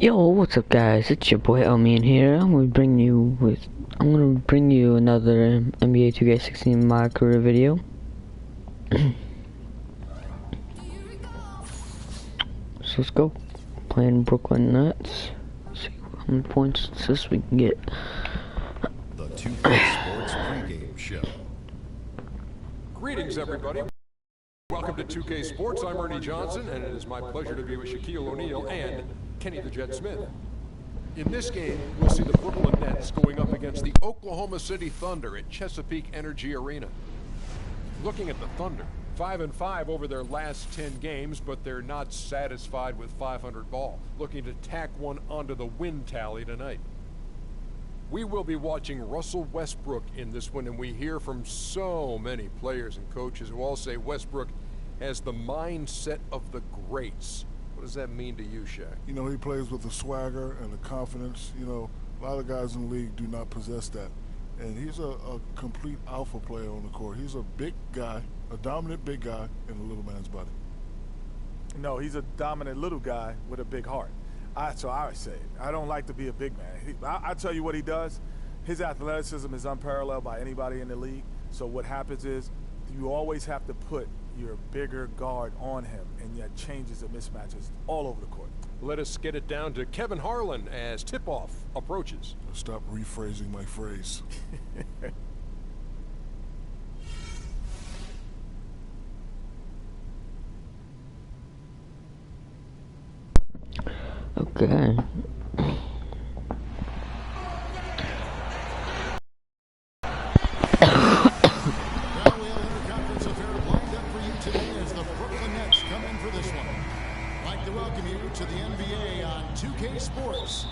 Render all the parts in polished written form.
Yo, what's up, guys? It's your boy Elmian here. I'm gonna bring you another NBA 2K16 my career video. So let's go. Playing Brooklyn Nets. See how many points we can get. The 2K Sports pregame show. Greetings, everybody. Welcome to 2K Sports. I'm Ernie Johnson, and it is my pleasure to be with Shaquille O'Neal and Kenny the Jet Smith. In this game, we'll see the Brooklyn Nets going up against the Oklahoma City Thunder at Chesapeake Energy Arena. Looking at the Thunder, 5-5 over their last 10 games, but they're not satisfied with 500 ball. Looking to tack one onto the win tally tonight. We will be watching Russell Westbrook in this one, and we hear from so many players and coaches who all say Westbrook has the mindset of the greats. What does that mean to you, Shaq? You know, he plays with the swagger and the confidence. You know, a lot of guys in the league do not possess that. And he's a complete alpha player on the court. He's a big guy, a dominant big guy in a little man's body. No, he's a dominant little guy with a big heart. So I would say, I don't like to be a big man. I tell you what he does. His athleticism is unparalleled by anybody in the league. So what happens is you always have to put your bigger guard on him, and that changes the mismatches all over the court. Let us get it down to Kevin Harlan as tip-off approaches. Stop rephrasing my phrase. Okay. To the NBA on 2K Sports.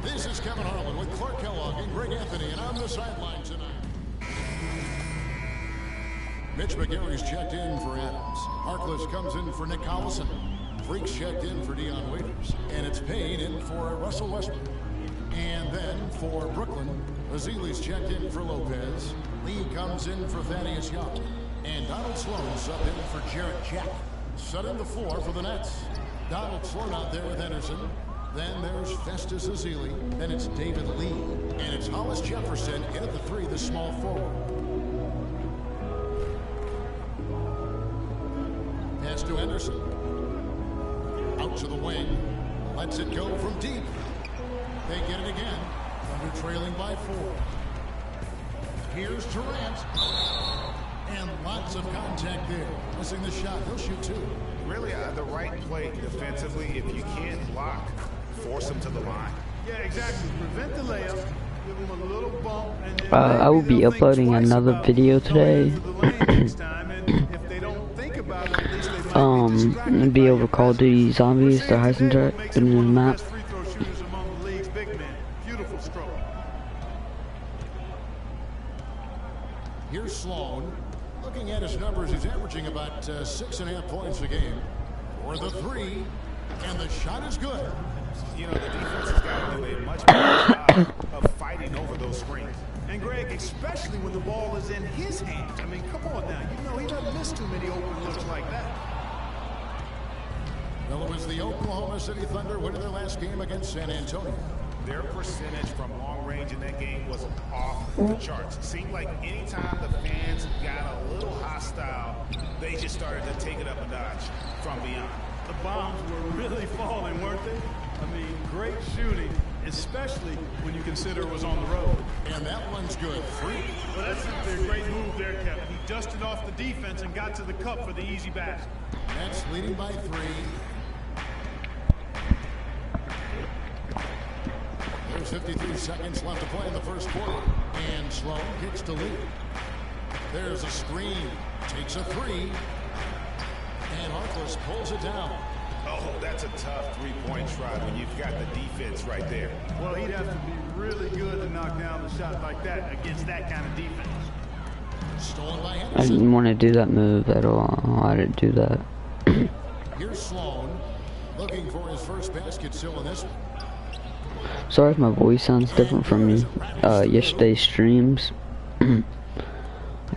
This is Kevin Harlan with Clark Kellogg and Greg Anthony, and on the sideline tonight. Mitch McGary's checked in for Adams. Harkless comes in for Nick Collison. Freaks checked in for Dion Waiters. And it's Payne in for Russell Westbrook. And then for Brooklyn, Azili's checked in for Lopez. Lee comes in for Thaddeus Young. And Donald Sloan subbed in for Jarrett Jack. Set in the floor for the Nets. Donald Sloan out there with Henderson. Then there's Festus Ezeli. Then it's David Lee. And it's Hollis Jefferson in at the three, the small forward. Pass to Henderson. Out to the wing. Lets it go from deep. They get it again. Thunder trailing by 4. Here's Durant. And lots of contact there. Missing the shot. He'll shoot 2. Really, the right play defensively. If you can't block, force him to the line. Yeah, exactly. Prevent the layup. Give him a little bump. And then I will be uploading another video today. It'll be over Call of Duty Zombies, the Heisenberg, in the map. Here's Sloan. Looking at his numbers, he's averaging about 6.5 points a game. For the three, and the shot is good. You know, the defense has got to do a much better job of fighting over those screens. And Greg, especially when the ball is in his hands. I mean, come on now. You know he doesn't miss too many open looks like that. Well, it was the Oklahoma City Thunder winning their last game against San Antonio. Their percentage from long range in that game was off the charts. It seemed like anytime the fans got a little hostile, they just started to take it up a notch from beyond. The bombs were really falling, weren't they? I mean, great shooting, especially when you consider it was on the road. And that one's good. Free. Well, that's a great move there, Kevin. He dusted off the defense and got to the cup for the easy basket. Nets leading by 3. There's 53 seconds left to play in the first quarter. And Sloan kicks to lead. There's a screen. Takes a 3. And Harkless pulls it down. Oh, that's a tough three-point try when you've got the defense right there. Well, he'd have to be really good to knock down a shot like that against that kind of defense. Stolen by I Henderson. didn't want to do that move at all. I didn't do that. Here's Sloan looking for his first basket still in this one. Sorry if my voice sounds different from yesterday's streams. I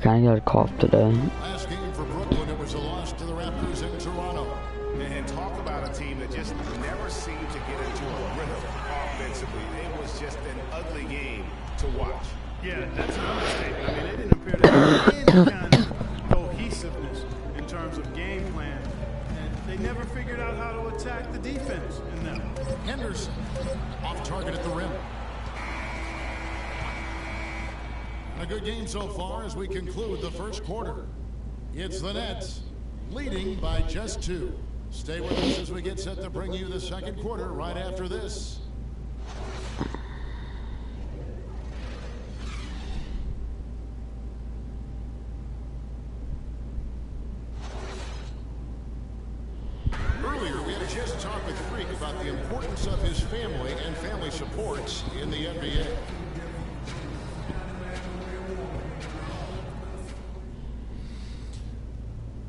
kind of got a cough today. Last game for Brooklyn, it was a loss to the Raptors in Toronto. And talk about a team that just never seem to get into a rhythm offensively. It was just an ugly game to watch. Yeah, that's an understatement. I mean, they didn't appear to have any kind of cohesiveness in terms of game plan. And they never figured out how to attack the defense in that one. Henderson off target at the rim. A good game so far as we conclude the first quarter. It's the Nets leading by just 2. Stay with us as we get set to bring you the second quarter right after this. Earlier, we had a chance to talk with Freak about the importance of his family and family supports in the NBA.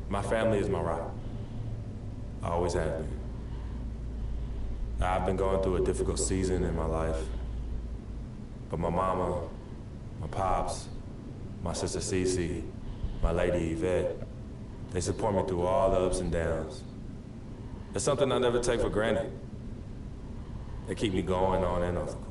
My family is my rock. I always have been. I've been going through a difficult season in my life. But my mama, my pops, my sister Cece, my lady Yvette, they support me through all the ups and downs. It's something I never take for granted. They keep me going on and off the court.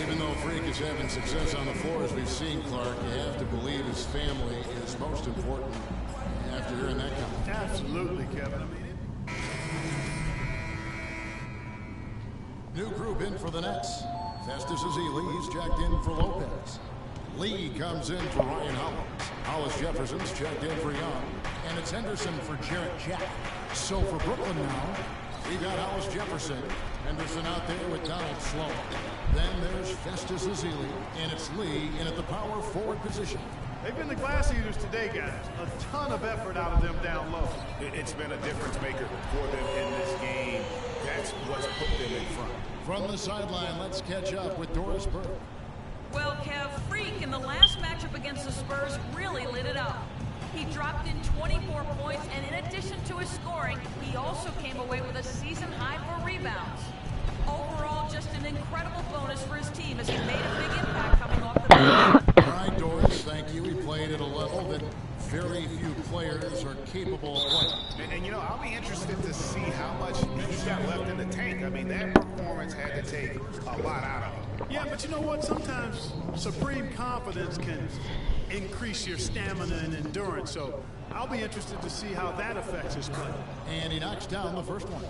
Even though Freak is having success on the floor, as we've seen, Clark, you have to believe his family is most important after hearing that comment. Absolutely, Kevin. I mean, New group in for the Nets. Festus Ezeli, he's checked in for Lopez. Lee comes in for Ryan Hollins. Hollis Jefferson's checked in for Young. And it's Henderson for Jarrett Jack. So for Brooklyn now, we got Hollis Jefferson. Henderson out there with Donald Sloan. Then there's Festus Ezeli, and it's Lee in at the power forward position. they've been the glass eaters today, guys. A ton of effort out of them down low. It's been a difference maker for them in this game. That's what's put them in front. From the sideline, let's catch up with Doris Burke. Well, Kev, Freak in the last matchup against the Spurs really lit it up. He dropped in 24 points, and in addition to his scoring, he also came away with a season high for rebounds. Overall, just an incredible bonus for his team as he made a big impact coming off the bench. All right, Doris, thank you. He played at a level that very few players are capable of playing. And you know, I'll be interested to see how much he's got left in the tank. I mean, that performance had to take a lot out of him. Yeah, but you know what? Sometimes supreme confidence can increase your stamina and endurance. So I'll be interested to see how that affects his play. And he knocks down the first one.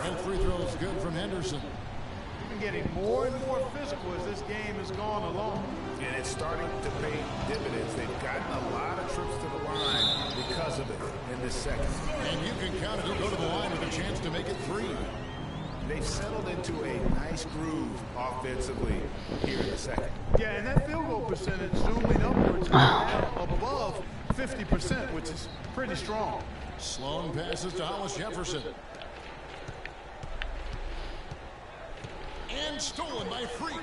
And free throws good from Henderson. Been getting more and more physical as this game has gone along. And it's starting to pay dividends. They've gotten a lot of trips to the line because of it in this second. And you can count it. He'll go to the line with a chance to make it 3. They've settled into a nice groove offensively here in the second. Yeah, and that field goal percentage zooming upwards now above 50%, which is pretty strong. Sloan passes to Hollis Jefferson. And stolen by Freak.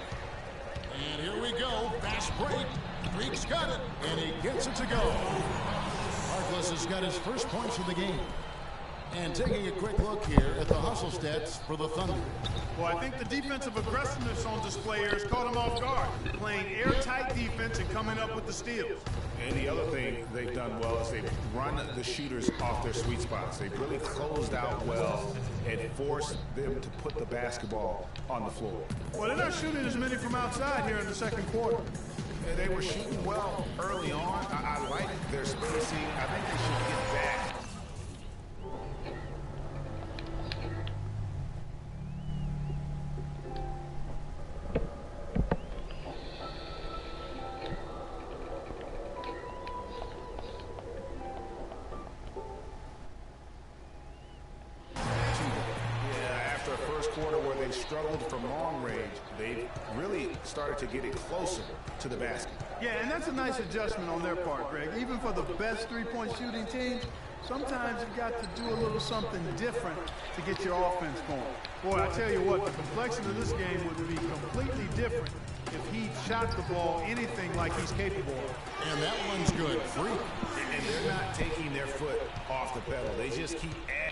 And here we go. Fast break. Freak's got it. And he gets it to go. Harkless has got his first points of the game. And taking a quick look here at the hustle stats for the Thunder. Well, I think the defensive aggressiveness on display here has caught him off guard. Playing airtight defense and coming up with the steals. And the other thing they've done well is they've run the shooters off their sweet spots. They've really closed out well and forced them to put the basketball on the floor. Well, they're not shooting as many from outside here in the second quarter. And they were shooting well early on. I like their spacing. I think they should get back. Struggled from long range, they really started to get it closer to the basket. Yeah, and that's a nice adjustment on their part, Greg. Even for the best three-point shooting team, sometimes you got to do a little something different to get your offense going. Boy, I tell you what, the complexion of this game would be completely different if he shot the ball anything like he's capable of. And that one's good. Free. And they're not taking their foot off the pedal. They just keep adding